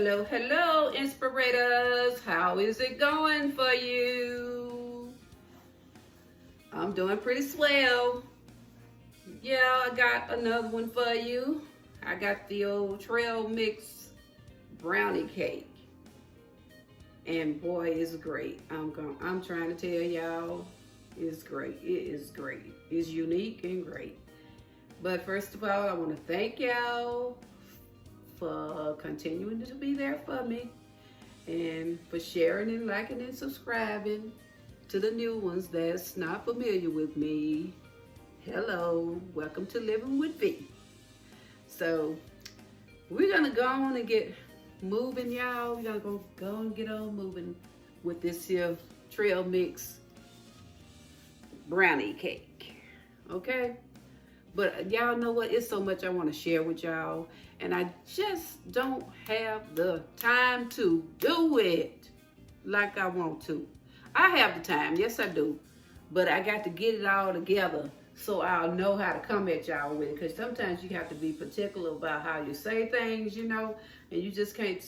Hello, inspirators. How is it going for you? I'm doing pretty swell. Yeah, I got another one for you. I got the old trail mix brownie cake. And boy, it's great. I'm trying to tell y'all, it's great. It is great. It's unique and great. But first of all, I want to thank y'all for continuing to be there for me and for sharing and liking and subscribing. To the new ones that's not familiar with me, hello, welcome to Living with V. So we're gonna go on and get moving, y'all. We're gonna go and get on moving with this here trail mix brownie cake, okay? But y'all know what? It's so much I want to share with y'all, and I just don't have the time to do it like I want to. I have the time, yes I do, but I got to get it all together so I'll know how to come at y'all with it, because sometimes you have to be particular about how you say things, you know, and you just can't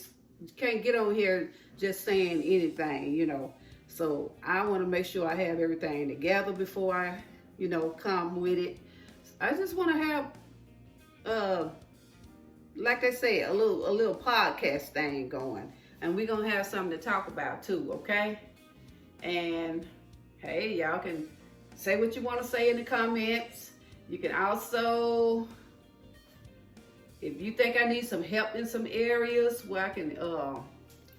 get on here just saying anything, you know. So I want to make sure I have everything together before I, you know, come with it. I just want to have, like they say, a little podcast thing going, and we're gonna have something to talk about too, okay? And hey, y'all can say what you want to say in the comments. You can also, if you think I need some help in some areas where I can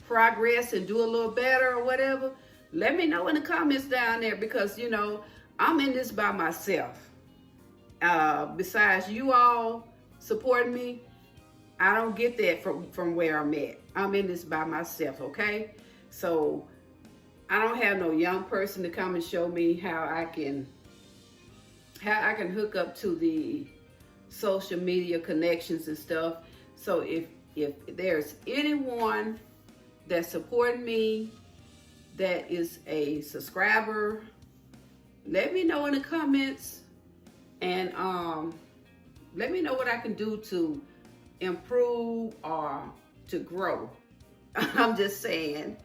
progress and do a little better or whatever, let me know in the comments down there, because you know I'm in this by myself. Besides you all supporting me, I don't get that from where I'm at. I'm in this by myself, okay? So I don't have no young person to come and show me how I can hook up to the social media connections and stuff. So if there's anyone that's supporting me that is a subscriber, let me know in the comments. And let me know what I can do to improve or to grow. I'm just saying,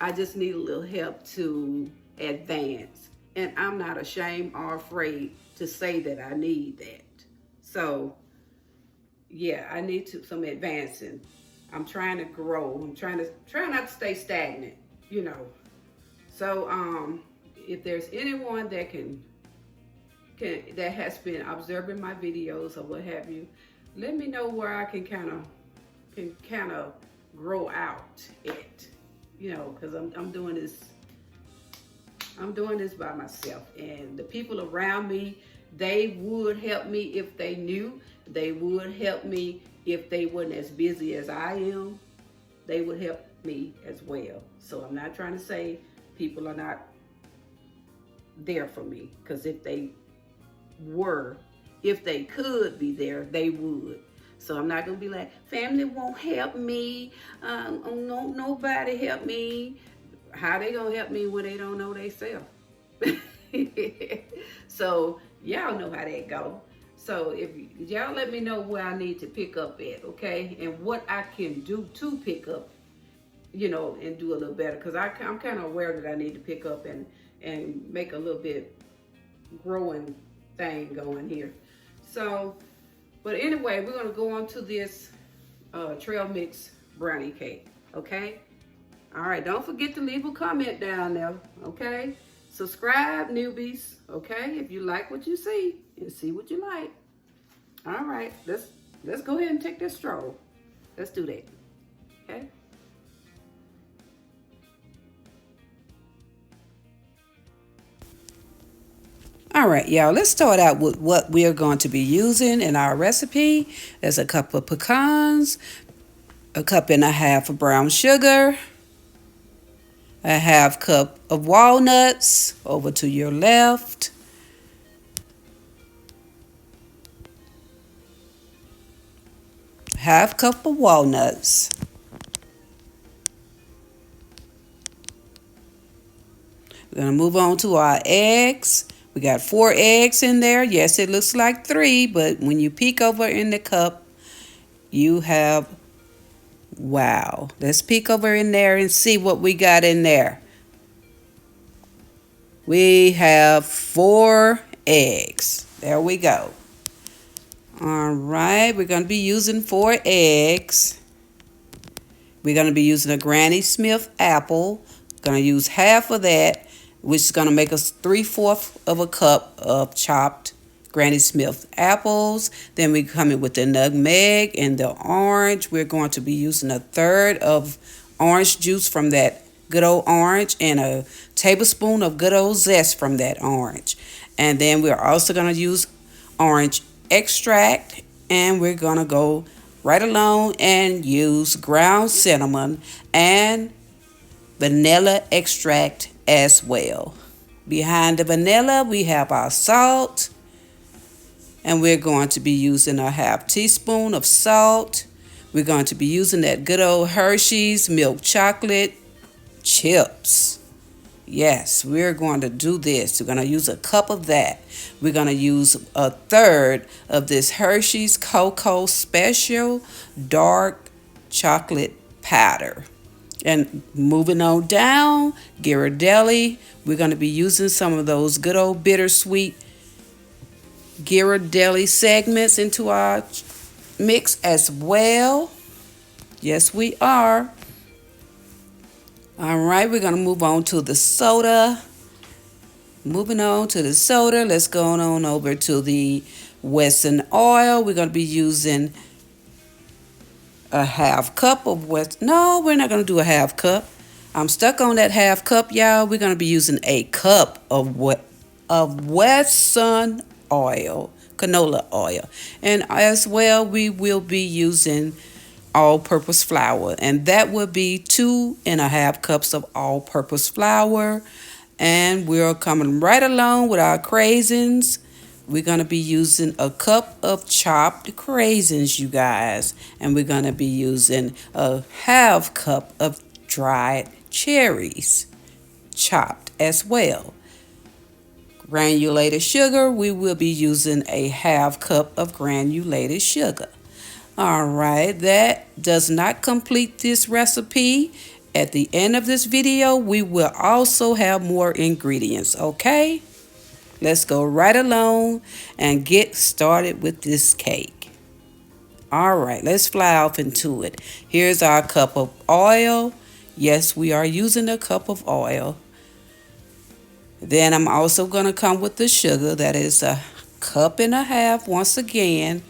I just need a little help to advance. And I'm not ashamed or afraid to say that I need that. So, yeah, I need some advancing. I'm trying to grow. I'm trying not to stay stagnant, you know. So, if there's anyone that that has been observing my videos or what have you, let me know where I can kind of grow out it, you know, because I'm doing this by myself, and the people around me, they would help me if they knew. They would help me if they weren't as busy as I am. They would help me as well. So I'm not trying to say people are not there for me, because if they could be there, they would. So I'm not gonna be like, family won't help me, nobody help me. How they gonna help me when they don't know they self? So y'all know how that go. So if y'all let me know where I need to pick up at, okay, and what I can do to pick up, you know, and do a little better, because I'm kind of aware that I need to pick up and make a little bit growing thing going here. So, but anyway, we're gonna go on to this trail mix brownie cake, okay? All right, don't forget to leave a comment down there, okay? Subscribe, newbies, okay? If you like what you see and see what you like. All right, let's go ahead and take this stroll. Let's do that, okay? All right, y'all, let's start out with what we are going to be using in our recipe. There's a cup of pecans, a cup and a half of brown sugar, a half cup of walnuts over to your left, half cup of walnuts, we're going to move on to our eggs. We got 4 eggs in there. Yes, it looks like 3, but when you peek over in the cup, you have Wow. Let's peek over in there and see what we got in there. We have 4 eggs. There we go. All right, we're going to be using 4 eggs. We're going to be using a Granny Smith apple. Going to use half of that, which is going to make us 3/4 of a cup of chopped Granny Smith apples. Then we come in with the nutmeg and the orange. We're going to be using 1/3 of orange juice from that good old orange and a tablespoon of good old zest from that orange. And then we're also going to use orange extract, and we're going to go right along and use ground cinnamon and vanilla extract as well. Behind the vanilla, we have our salt, and we're going to be using a 1/2 teaspoon of salt. We're going to be using that good old Hershey's milk chocolate chips. Yes, we're going to do this. We're going to use a cup of that. We're going to use 1/3 of this Hershey's Cocoa Special Dark Chocolate Powder. And moving on down, Ghirardelli. We're going to be using some of those good old bittersweet Ghirardelli segments into our mix as well. Yes, we are. All right, we're going to move on to the soda. Moving on to the soda, let's go on over to the Wesson oil. We're going to be using a 1/2 cup of No, we're not going to do a 1/2 cup. I'm stuck on that 1/2 cup, y'all. We're going to be using a cup of Wesson oil, canola oil. And as well, we will be using all-purpose flour, and that will be 2.5 cups of all-purpose flour. And we're coming right along with our craisins. We're going to be using a cup of chopped craisins, you guys, and we're going to be using a 1/2 cup of dried cherries, chopped as well. Granulated sugar, we will be using a 1/2 cup of granulated sugar. All right, that does not complete this recipe. At the end of this video, we will also have more ingredients, okay? Let's go right along and get started with this cake. All right, let's fly off into it. Here's our cup of oil. Yes, we are using a cup of oil. Then I'm also going to come with the sugar. That is 1.5 cups once again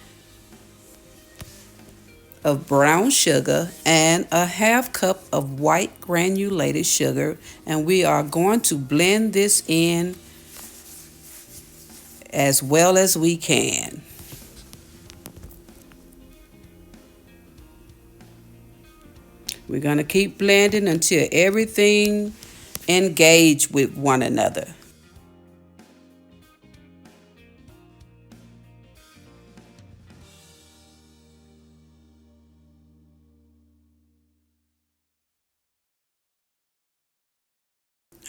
of brown sugar and a 1/2 cup of white granulated sugar, and we are going to blend this in as well as we can. We're going to keep blending until everything engage with one another.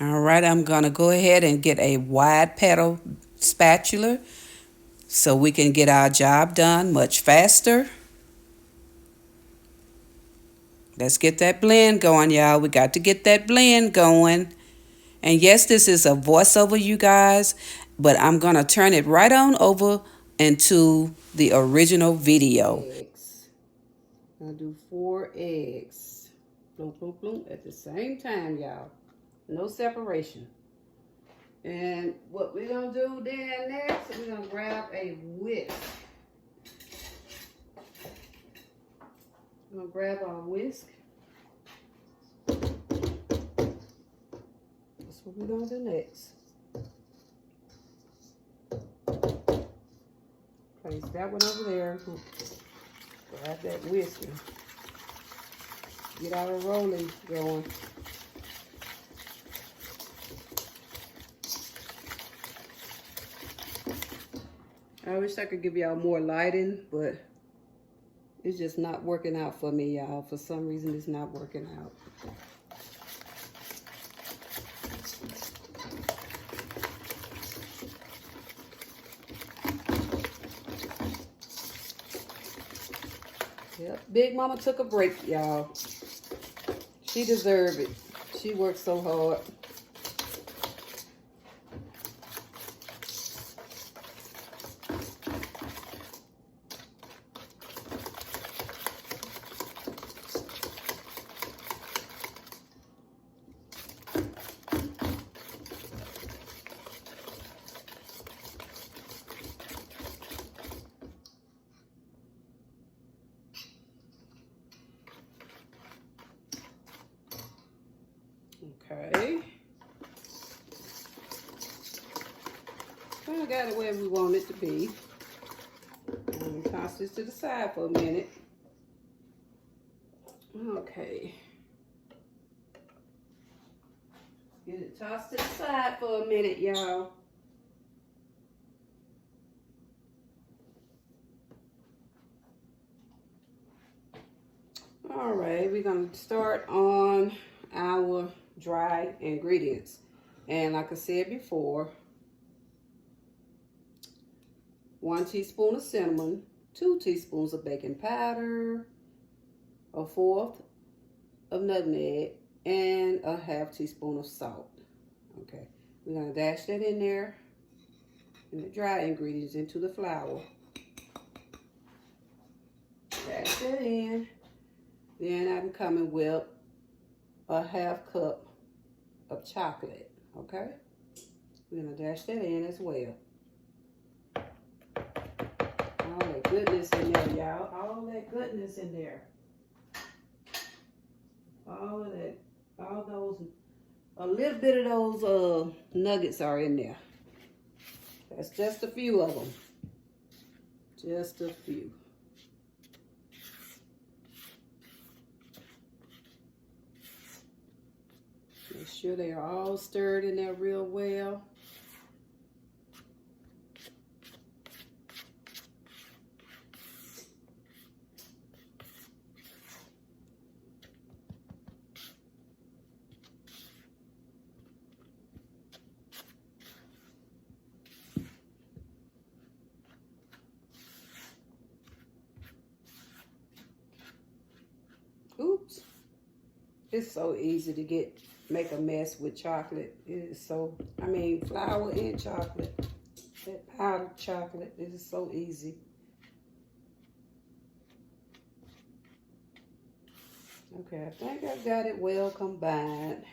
All right, I'm going to go ahead and get a wide paddle spatula so we can get our job done much faster. Let's get that blend going, y'all. We got to get that blend going. And yes, this is a voiceover, you guys, but I'm going to turn it right on over into the original video. Eggs. I'll do 4 eggs. Boom, boom, boom, at the same time, y'all. No separation. And what we're going to do then next, we're going to grab a whisk. We're going to grab our whisk. That's what we're going to do next. Place that one over there. Grab that whisk and get our rolling going. I wish I could give y'all more lighting, but it's just not working out for me, y'all. For some reason, it's not working out. Yep, Big Mama took a break, y'all. She deserved it. She worked so hard. Okay. I got it where we want it to be. And toss this to the side for a minute. Okay. Get it tossed to the side for a minute, y'all. All right, we're gonna start on our dry ingredients. And like I said before, 1 teaspoon of cinnamon, 2 teaspoons of baking powder, 1/4 of nutmeg, and a 1/2 teaspoon of salt. Okay, we're gonna dash that in there, and the dry ingredients into the flour. Dash that in. Then I'm coming with a 1/2 cup of chocolate. Okay, we're gonna dash that in as well. All that goodness in there, y'all. All that goodness in there. All of that, all those, a little bit of those nuggets are in there. That's just a few of them. Just a few. Make sure they are all stirred in there real well. Oops. It's so easy to make a mess with chocolate. It is so, I mean, flour and chocolate. That powdered chocolate, it is so easy. Okay, I think I've got it well combined.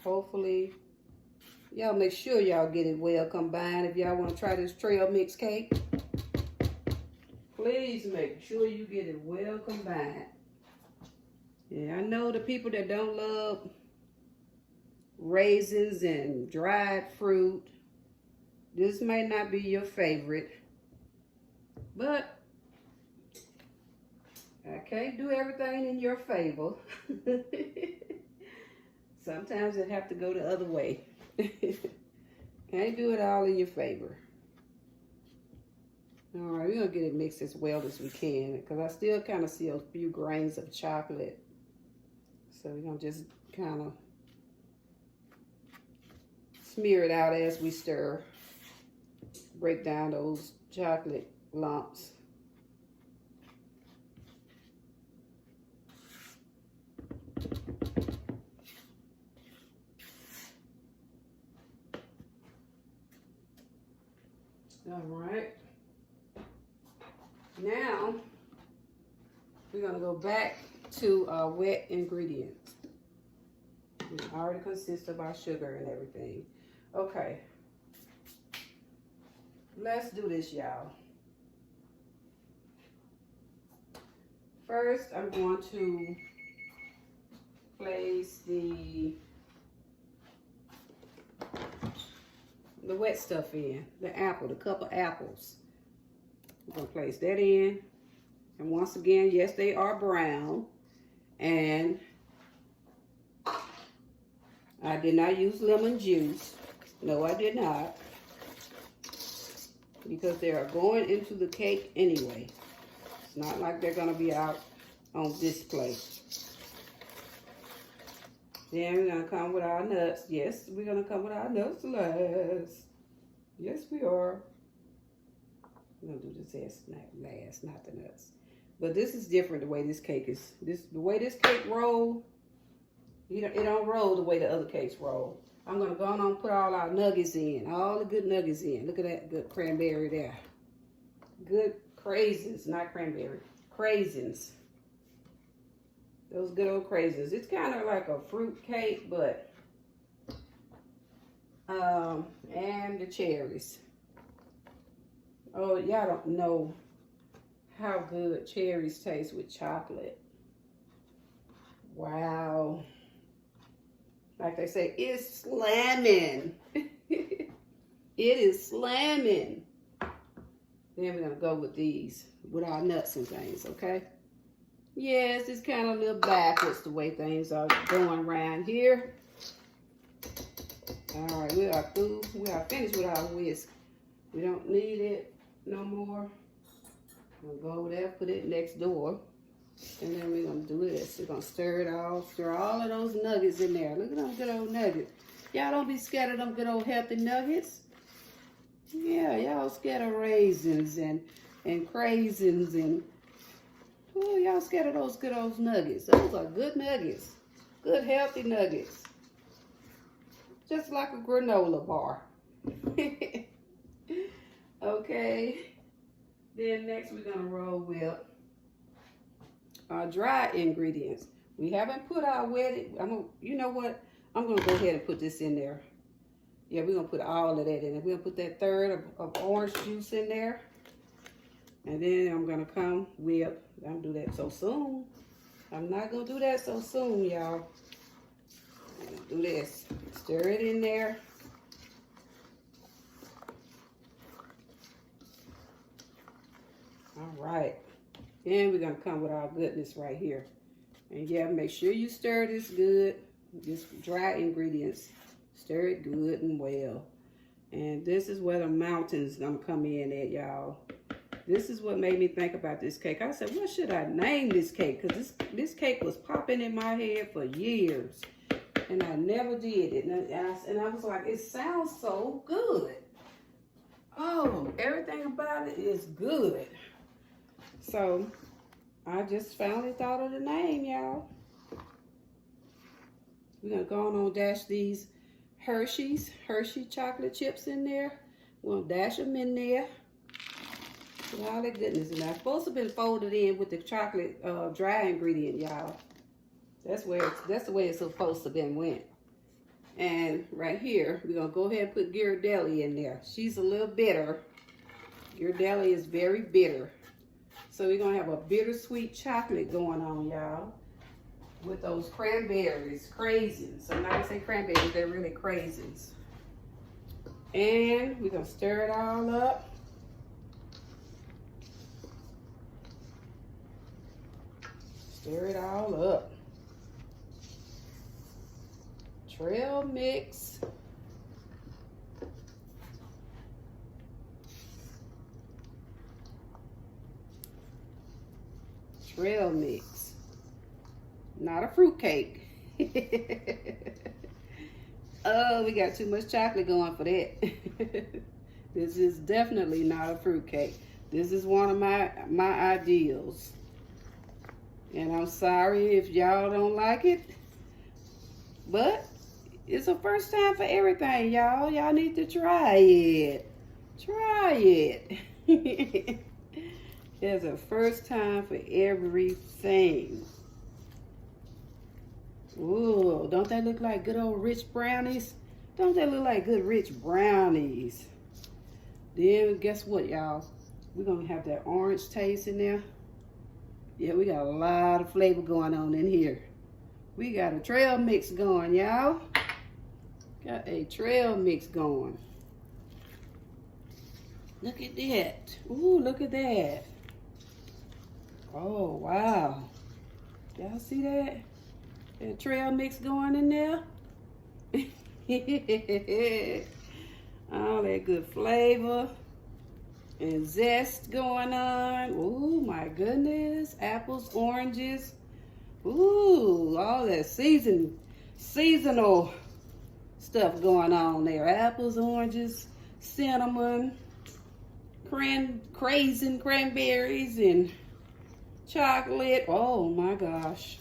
Hopefully, y'all make sure y'all get it well combined. If y'all want to try this trail mix cake, please make sure you get it well combined. Yeah, I know the people that don't love raisins and dried fruit, this may not be your favorite, but I can't do everything in your favor. Sometimes it have to go the other way. Can't do it all in your favor. All right, we're gonna get it mixed as well as we can because I still kind of see a few grains of chocolate. So we're gonna just kind of smear it out as we stir. Break down those chocolate lumps. All right. Now, we're gonna go back to our wet ingredients. It already consists of our sugar and everything. Okay. Let's do this, y'all. First, I'm going to place the wet stuff in, the cup of apples. I'm gonna place that in. And once again, yes, they are brown. And I did not use lemon juice. No, I did not. Because they are going into the cake anyway. It's not like they're gonna be out on display. Then we're gonna come with our nuts. Yes, we're gonna come with our nuts last. Yes, we are. We're gonna do the zest last, not the nuts. But this is different the way this cake is. The way this cake roll, it don't roll the way the other cakes roll. I'm gonna go on and put all our nuggets in, all the good nuggets in. Look at that good cranberry there. Good craisins, not cranberry, craisins. Those good old craisins. It's kind of like a fruit cake, but and the cherries. Oh, y'all don't know how good cherries taste with chocolate. Wow. Like they say, it's slamming. It is slamming. Then we're gonna go with these, with our nuts and things, okay? Yes, it's kind of a little backwards the way things are going around here. All right, we are through. We are finished with our whisk. We don't need it no more. We'll go over there, put it next door. And then we're gonna do this. We're gonna stir it all, stir all of those nuggets in there. Look at them good old nuggets. Y'all don't be scared of them good old healthy nuggets. Yeah, y'all scared of raisins and craisins and oh, y'all scared of those good old nuggets. Those are good nuggets. Good healthy nuggets. Just like a granola bar. Okay. Then next we're gonna roll with our dry ingredients. We haven't put our wet. You know what? I'm gonna go ahead and put this in there. Yeah, we're gonna put all of that in there. We're gonna put that third of orange juice in there. And then I'm gonna come with, I don't do that so soon. I'm not gonna do that so soon, y'all. I'm gonna do this. Stir it in there. All right. Then we're gonna come with our goodness right here. And yeah, make sure you stir this good. This dry ingredients. Stir it good and well. And this is where the mountains gonna come in at, y'all. This is what made me think about this cake. I said, what should I name this cake? Because this cake was popping in my head for years. And I never did it. And I was like, it sounds so good. Oh, everything about it is good. So, I just finally thought of the name, y'all. We're going to go on and dash these Hershey chocolate chips in there. We're going to dash them in there. With all that goodness in there. It's supposed to have been folded in with the chocolate dry ingredient, y'all. That's the way it's supposed to have been went. And right here, we're going to go ahead and put Ghirardelli in there. She's a little bitter. Ghirardelli is very bitter. So we're going to have a bittersweet chocolate going on, y'all. With those cranberries, craisins. So now I say cranberries, they're really craisins. And we're going to stir it all up. Stir it all up. Trail mix. Trail mix. Not a fruit cake. Oh, we got too much chocolate going for that. This is definitely not a fruit cake. This is one of my ideals. And I'm sorry if y'all don't like it. But it's a first time for everything, y'all. Y'all need to try it. Try it. There's a first time for everything. Ooh, don't they look like good old rich brownies? Don't they look like good rich brownies? Then guess what, y'all? We're gonna have that orange taste in there. Yeah, we got a lot of flavor going on in here. We got a trail mix going, y'all. Got a trail mix going. Look at that. Ooh, look at that. Oh, wow. Y'all see that? That trail mix going in there. All that good flavor and zest going on. Ooh, my goodness. Apples, oranges. Ooh, all that seasonal stuff going on there. Apples, oranges, cinnamon. cranberries and chocolate. Oh my gosh.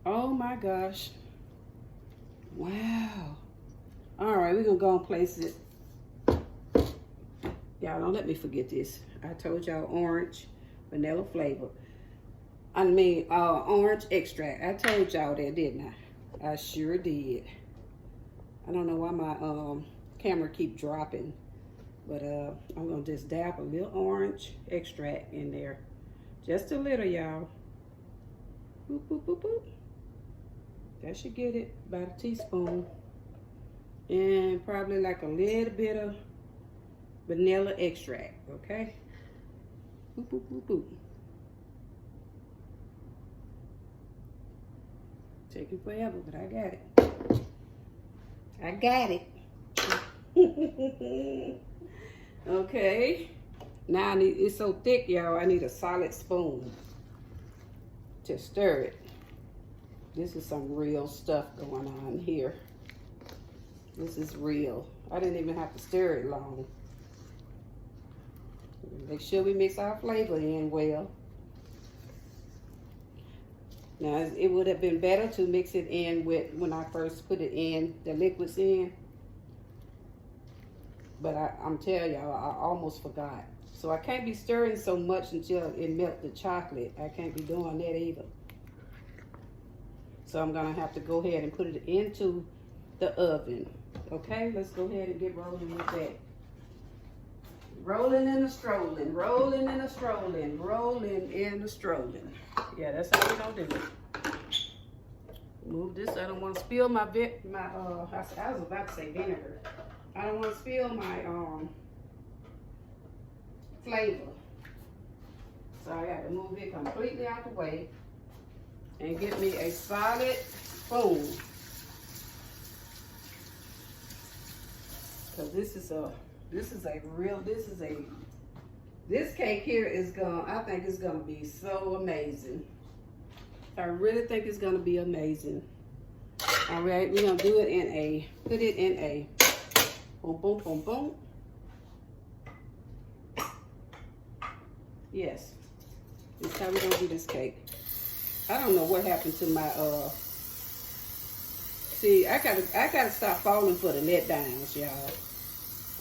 Oh my gosh. Wow. All right, we're gonna go and place it. Y'all don't let me forget this. I told y'all orange, vanilla flavor. I mean, orange extract. I told y'all that, didn't I? I sure did. I don't know why my camera keep dropping, but I'm gonna just dab a little orange extract in there. Just a little, y'all. Boop, boop, boop, boop. That should get it, about a teaspoon. And probably like a little bit of vanilla extract, okay? Boop, boop, boop, boop. Taking forever, but I got it. I got it. Okay. Now I need, it's so thick, y'all, I need a solid spoon to stir it. This is some real stuff going on here. This is real. I didn't even have to stir it long. Make sure we mix our flavor in well. Now, it would have been better to mix it in with when I first put it in, the liquids in. But I'm telling y'all, I almost forgot. So I can't be stirring so much until it melts the chocolate. I can't be doing that either. So I'm gonna have to go ahead and put it into the oven. Okay, let's go ahead and get rolling with that. Rolling and a strolling, rolling and a strolling, rolling and a strolling. Yeah, that's how we're gonna do it. Move this. I don't want to spill my I was about to say vinegar. I don't want to spill my flavor. So I got to move it completely out the way and get me a solid spoon. Cause this cake here is I think it's gonna be so amazing. I really think it's gonna be amazing. All right, we're gonna do it put it in a boom, boom, boom, boom. Yes, this is how we're gonna do this cake. I don't know what happened to my, see, I gotta stop falling for the letdowns, y'all.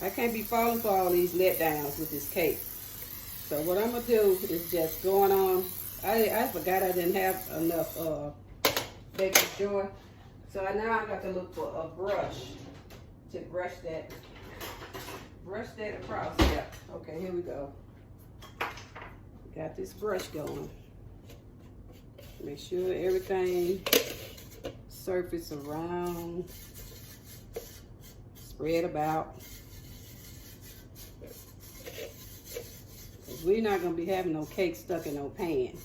I can't be falling for all these letdowns with this cake. So what I'm gonna do is just going on. I forgot I didn't have enough baking soda. So now I got to look for a brush to brush that across. Yeah. Okay, here we go. Got this brush going. Make sure everything surface around. Spread about. We're not going to be having no cake stuck in no pan.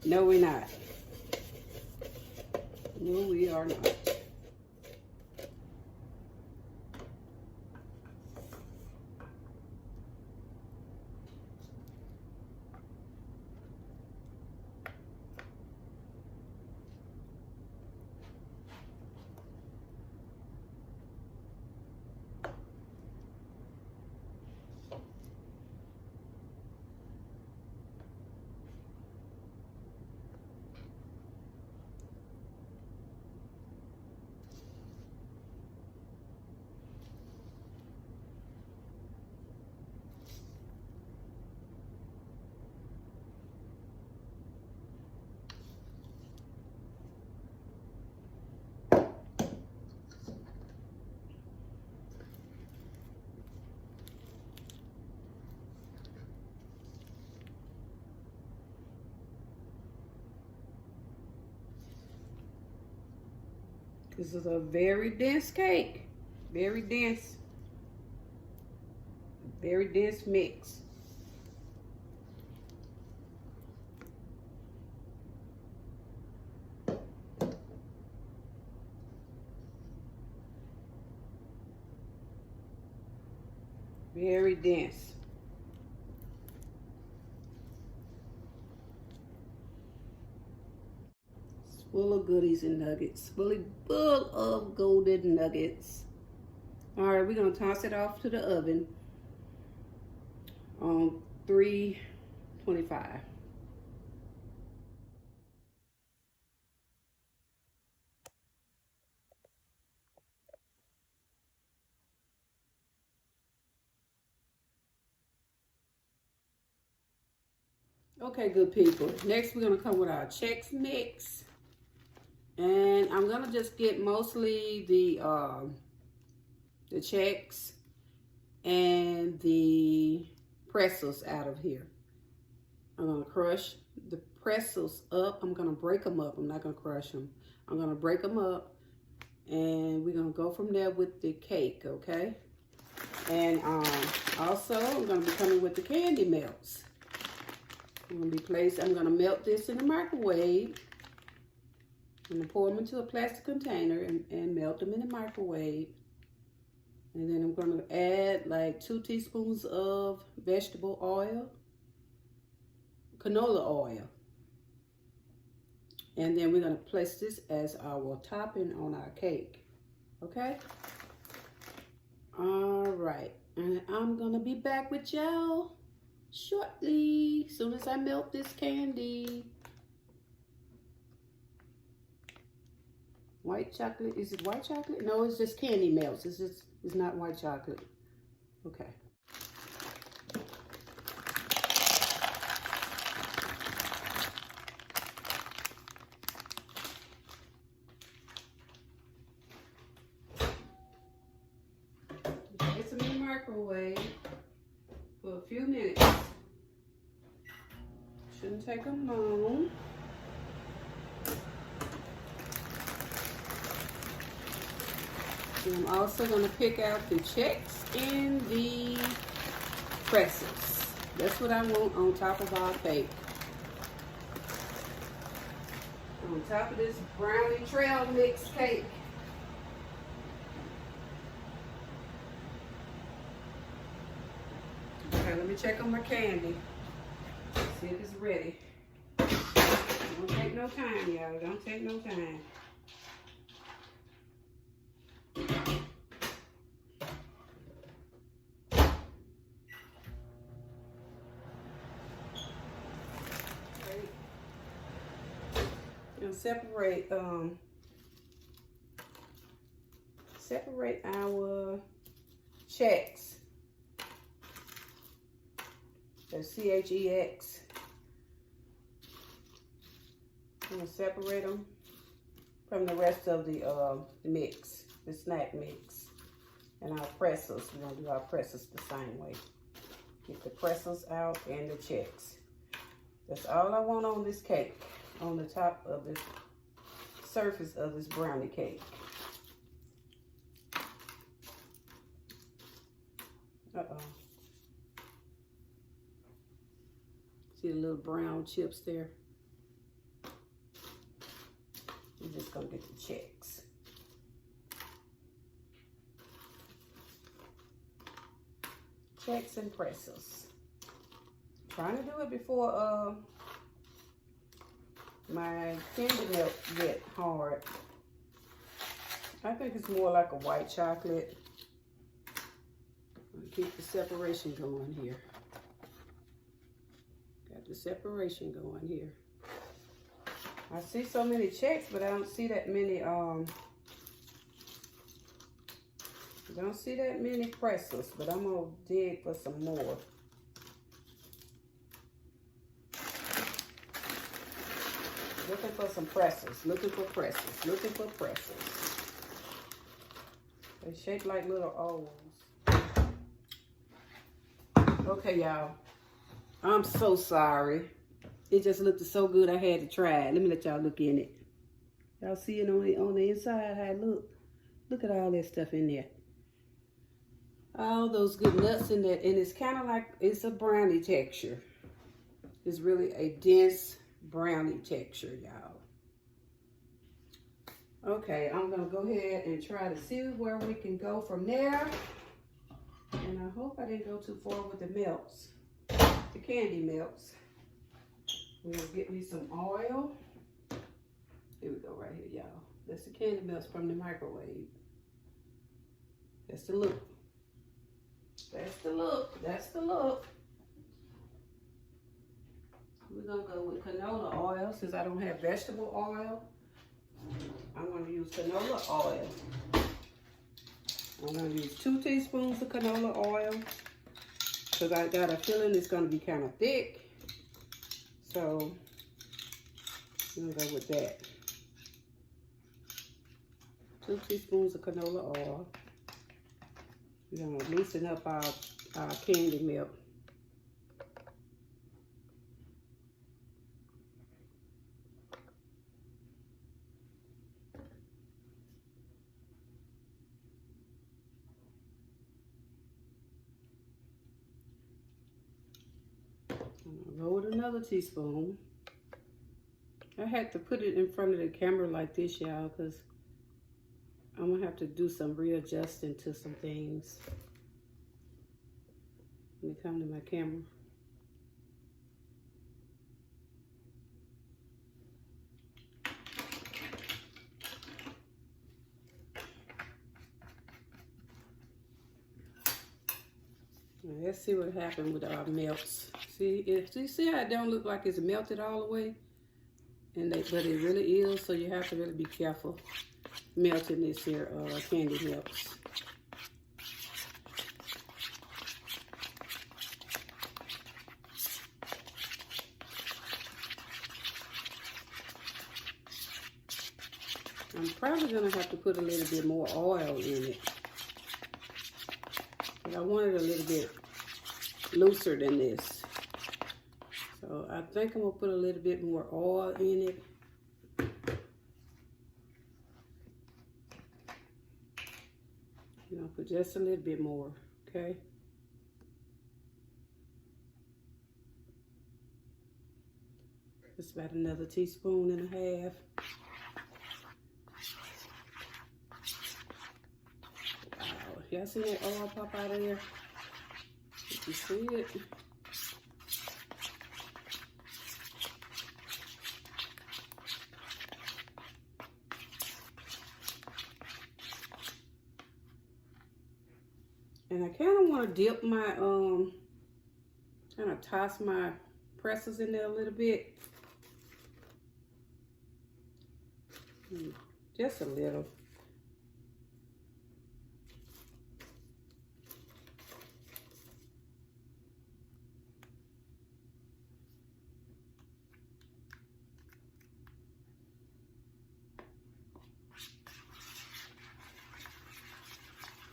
No, we're not. No, we are not. This is a very dense cake. Very dense mix. Very dense. Full of goodies and nuggets. Full of golden nuggets. All right, we're gonna toss it off to the oven on 325. Okay, good people. Next, we're gonna come with our Chex Mix. And I'm gonna just get mostly the Chex and the pretzels out of here. I'm gonna crush the pretzels up. I'm gonna break them up. I'm not gonna crush them. I'm gonna break them up, and we're gonna go from there with the cake, okay? And also, I'm gonna be coming with the candy melts. I'm gonna melt this in the microwave. I'm gonna pour them into a plastic container and melt them in the microwave. And then I'm gonna add like 2 teaspoons of vegetable oil, canola oil. And then we're gonna place this as our topping on our cake, okay? All right, and I'm gonna be back with y'all shortly, as soon as I melt this candy. White chocolate, is it white chocolate? No, it's just candy melts. It's not white chocolate. Okay. Place them in the microwave for a few minutes. Shouldn't take them long. And I'm also going to pick out the Chex and the pretzels. That's what I want on top of our cake. On top of this brownie trail mix cake. Okay, let me check on my candy. See if it's ready. Don't take no time, y'all. Don't take no time. Separate our Chex. That's CHEX. I'm gonna separate them from the rest of the mix, the snack mix. And our pretzels, we're gonna do our pretzels the same way. Get the pretzels out and the Chex. That's all I want on this cake, on the top of this surface of this brownie cake. Uh-oh. See the little brown chips there? I'm just gonna get the Chex. Chex and pretzels. Trying to do it before my candy melt get hard. I think it's more like a white chocolate. Keep the separation going here. Got the separation going here. I see so many Chex, but I don't see that many pretzels, but I'm gonna dig for some more. Looking for some pretzels, looking for pretzels, looking for pretzels. They shape like little O's. Okay, y'all. I'm so sorry. It just looked so good I had to try it. Let me let y'all look in it. Y'all see it on the inside how it look? Look at all that stuff in there. All those good nuts in there. And it's kind of like, it's a brownie texture. It's really a dense brownie texture, y'all. Okay, I'm gonna go ahead and try to see where we can go from there. And I hope I didn't go too far with the melts, the candy melts. I'm gonna get me some oil. Here we go, right here, y'all. That's the candy melts from the microwave. That's the look. That's the look. That's the look. We're gonna go with canola oil since I don't have vegetable oil. I'm gonna use canola oil. I'm gonna use 2 teaspoons of canola oil because I got a feeling it's gonna be kind of thick. So I'm gonna go with that. 2 teaspoons of canola oil. We're gonna loosen up our candy milk. Load another teaspoon. I had to put it in front of the camera like this, y'all, because I'm gonna have to do some readjusting to some things. Let me come to my camera. Let's see what happened with our melts. See how it don't look like it's melted all the way? But it really is, so you have to really be careful melting this here candy melts. I'm probably gonna have to put a little bit more oil in it. But I want it a little bit looser than this. So I think I'm gonna put a little bit more oil in it. Put just a little bit more, okay? Just about another teaspoon and a half. Wow, y'all see that oil pop out of there? Did you see it? And I kind of want to dip my, kind of toss my pretzels in there a little bit. Just a little.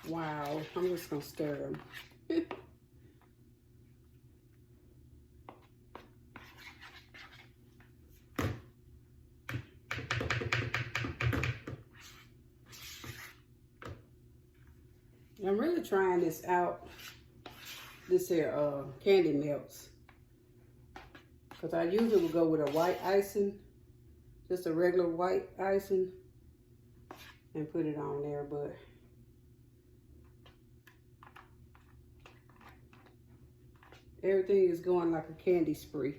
Wow, I'm just gonna stir them. I'm really trying this out, this here candy melts. Because I usually would go with a white icing, just a regular white icing, and put it on there, but everything is going like a candy spree.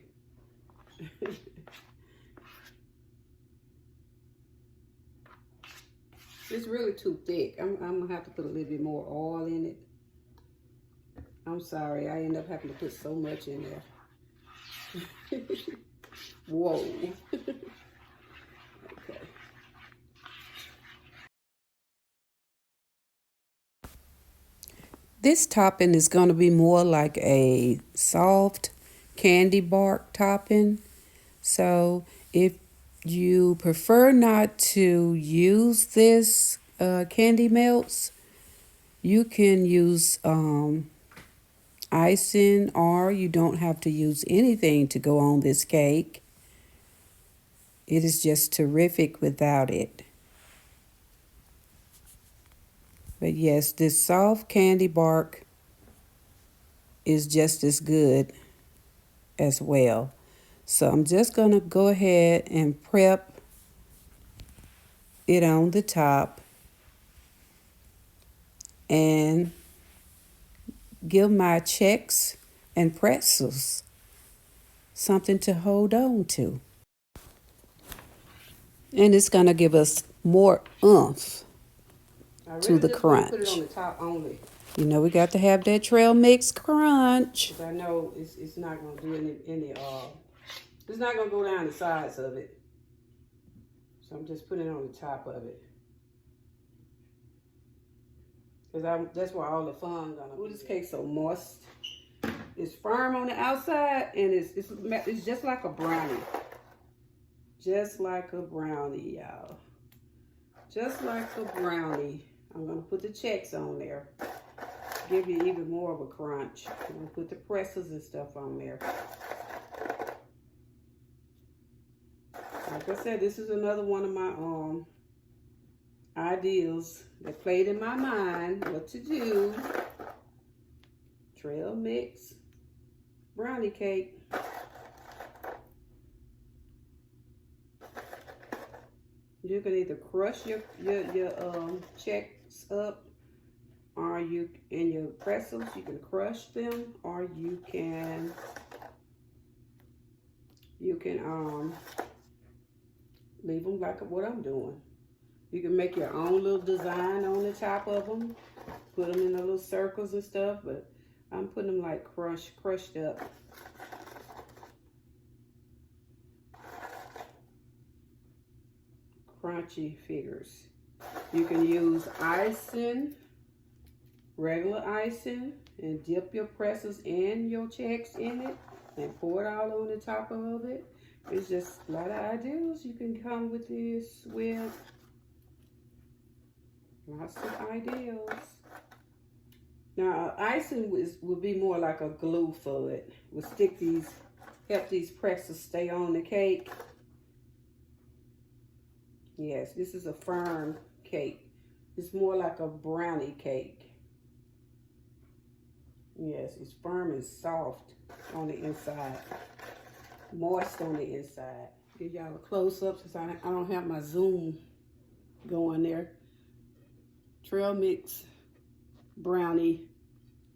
It's really too thick. I'm gonna have to put a little bit more oil in it. I'm sorry, I end up having to put so much in there. Whoa. Okay. This topping is going to be more like a soft candy bark topping. So if you prefer not to use this candy melts, you can use icing, or you don't have to use anything to go on this cake. It is just terrific without it. But yes, this soft candy bark is just as good as well. So I'm just going to go ahead and prep it on the top and give my checks and pretzels something to hold on to. And it's going to give us more oomph. to the crunch. Put it on the top only. You know we got to have that trail mix crunch. Because I know it's not gonna do any it's not gonna go down the sides of it. So I'm just putting it on the top of it. Because that's where all the fun gonna be. Ooh, this cake's so moist. It's firm on the outside and it's just like a brownie. Just like a brownie, y'all. Just like a brownie. I'm gonna put the checks on there. Give you even more of a crunch. I'm gonna put the presses and stuff on there. Like I said, this is another one of my ideas that played in my mind what to do. Trail mix brownie cake. You can either crush your checks up, or in your pretzels you can crush them, or you can leave them like what I'm doing. You can make your own little design on the top of them, put them in the little circles and stuff, but I'm putting them like crushed up. Crunchy figures. You can use icing, regular icing, and dip your presses and your checks in it and pour it all on the top of it. It's just a lot of ideas you can come with this with. Lots of ideas. Now, icing would be more like a glue for it. We'll help these pretzels stay on the cake. Yes, this is a firm cake. It's more like a brownie cake. Yes, it's firm and soft on the inside. Moist on the inside. Give y'all a close-up since I don't have my zoom going there. Trail mix brownie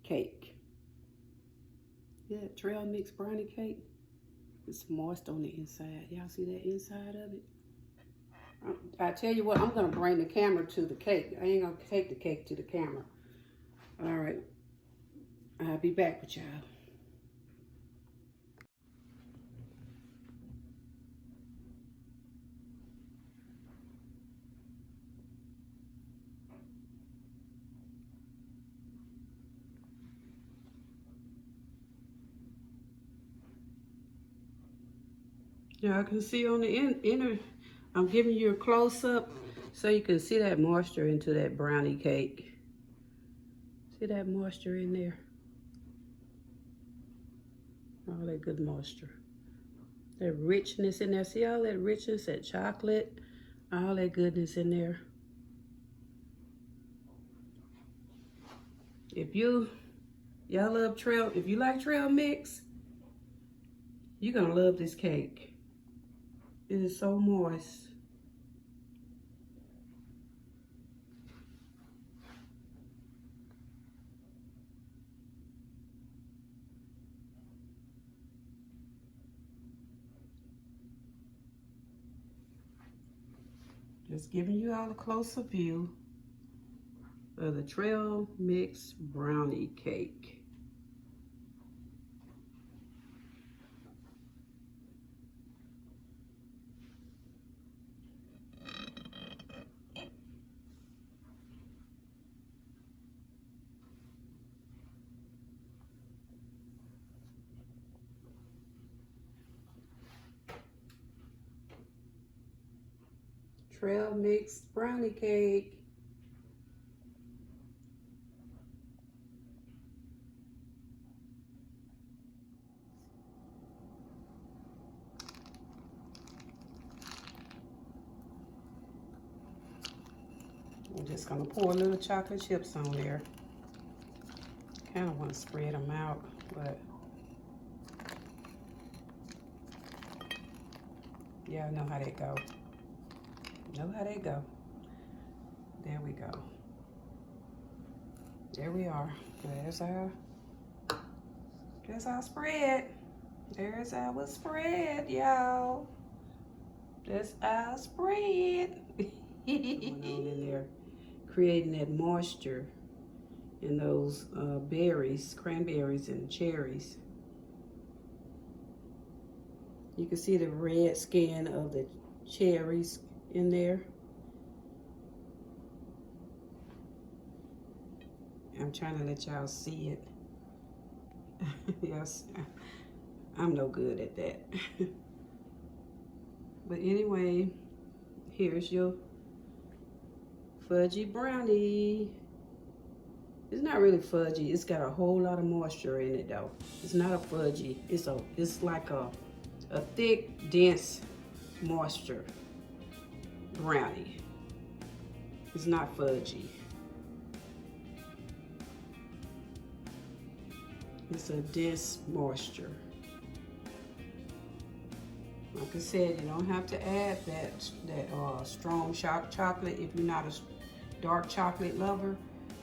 cake. Yeah, trail mix brownie cake. It's moist on the inside. Y'all see that inside of it? I tell you what, I'm going to bring the camera to the cake. I ain't going to take the cake to the camera. All right. I'll be back with y'all. Y'all can see on the inner, I'm giving you a close-up so you can see that moisture into that brownie cake. See that moisture in there? All that good moisture. That richness in there. See all that richness, that chocolate, all that goodness in there. If you like trail mix, you're gonna love this cake. It is so moist. Just giving you all a closer view of the trail mix brownie cake. Trail mix brownie cake. I'm just gonna pour a little chocolate chips on there. Kind of want to spread them out, but y'all know how they go. Know how they go. There we go. There we are. There's our spread. There's our spread, y'all. That's our spread. Going on in there. creating that moisture in those berries, cranberries and cherries. You can see the red skin of the cherries in there. I'm trying to let y'all see it. Yes, I'm no good at that. But anyway, here's your fudgy brownie. It's not really fudgy. It's got a whole lot of moisture in it though. It's not a fudgy. It's like a thick, dense moisture brownie. It's not fudgy. It's a dense moisture. Like I said, you don't have to add that strong chocolate if you're not a dark chocolate lover.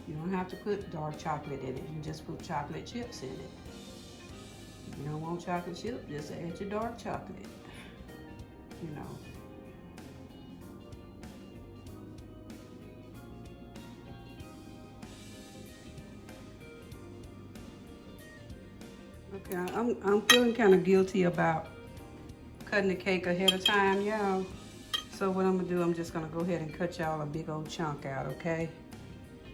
You don't have to put dark chocolate in it. You just put chocolate chips in it. If you don't want chocolate chip, just add your dark chocolate. You know. Okay, I'm feeling kind of guilty about cutting the cake ahead of time, y'all. So what I'm gonna do, I'm just gonna go ahead and cut y'all a big old chunk out, okay?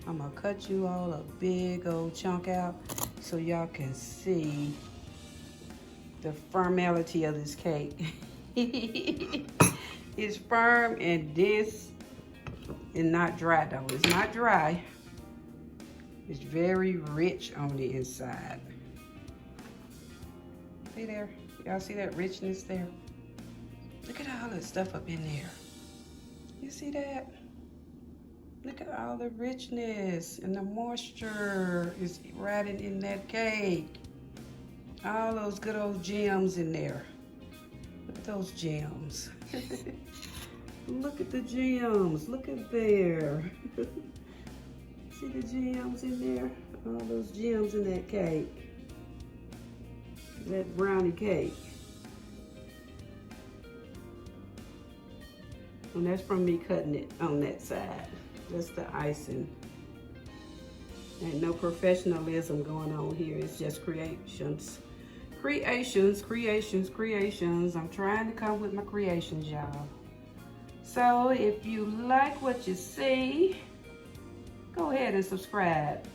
I'm gonna cut you all a big old chunk out so y'all can see the firmality of this cake. It's firm and dense and not dry though. It's not dry. It's very rich on the inside. See there? Y'all see that richness there? Look at all that stuff up in there. You see that? Look at all the richness and the moisture is riding in that cake. All those good old gems in there. Look at those gems. Look at the gems. Look at there. See the gems in there? All those gems in that cake. That brownie cake. And that's from me cutting it on that side. That's the icing. Ain't no professionalism going on here. It's just creations. Creations. I'm trying to come with my creations, y'all. So if you like what you see, go ahead and subscribe.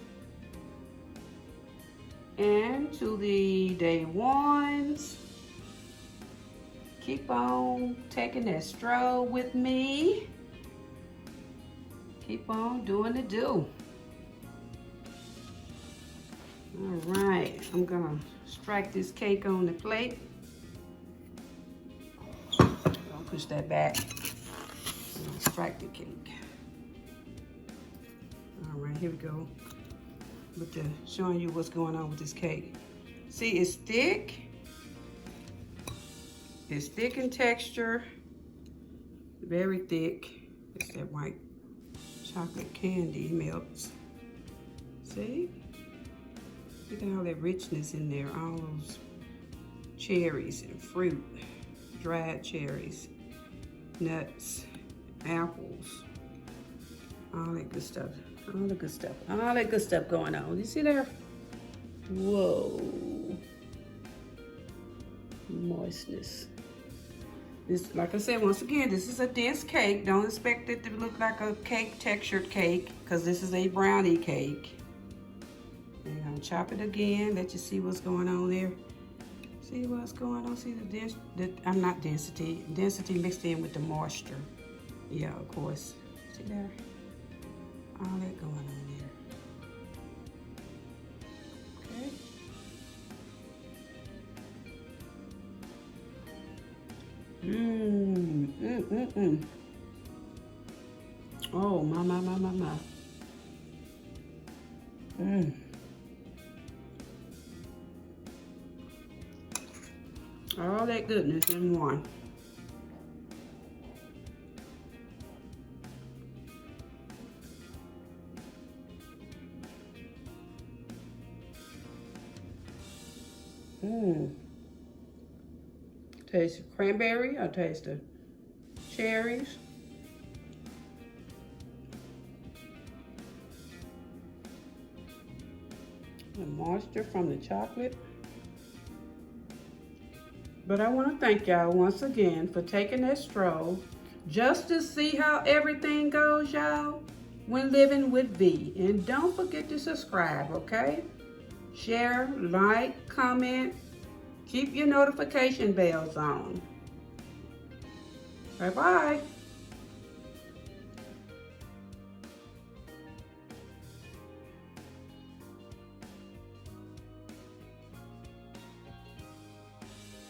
And to the day ones, keep on taking that stroll with me. Keep on doing the do. All right, I'm gonna strike this cake on the plate. Don't push that back. I'm gonna strike the cake. All right, here we go. Showing you what's going on with this cake. See, it's thick. It's thick in texture. Very thick. It's that white chocolate candy melts. See? Look at all that richness in there. All those cherries and fruit, dried cherries, nuts, apples, all that good stuff. All the good stuff. All that good stuff going on. You see there? Whoa. Moistness. This, like I said, once again, this is a dense cake. Don't expect it to look like a cake textured cake, because this is a brownie cake. And I'm gonna chop it again, let you see what's going on there. See what's going on? See I'm not density. Density mixed in with the moisture. Yeah, of course. See there? All that going on there. Okay. Oh, my. All that goodness in one. Taste the cranberry, I taste the cherries. The moisture from the chocolate. But I want to thank y'all once again for taking that stroll just to see how everything goes, y'all, when living with V. And don't forget to subscribe, okay? Share, like, comment, keep your notification bells on. Bye-bye.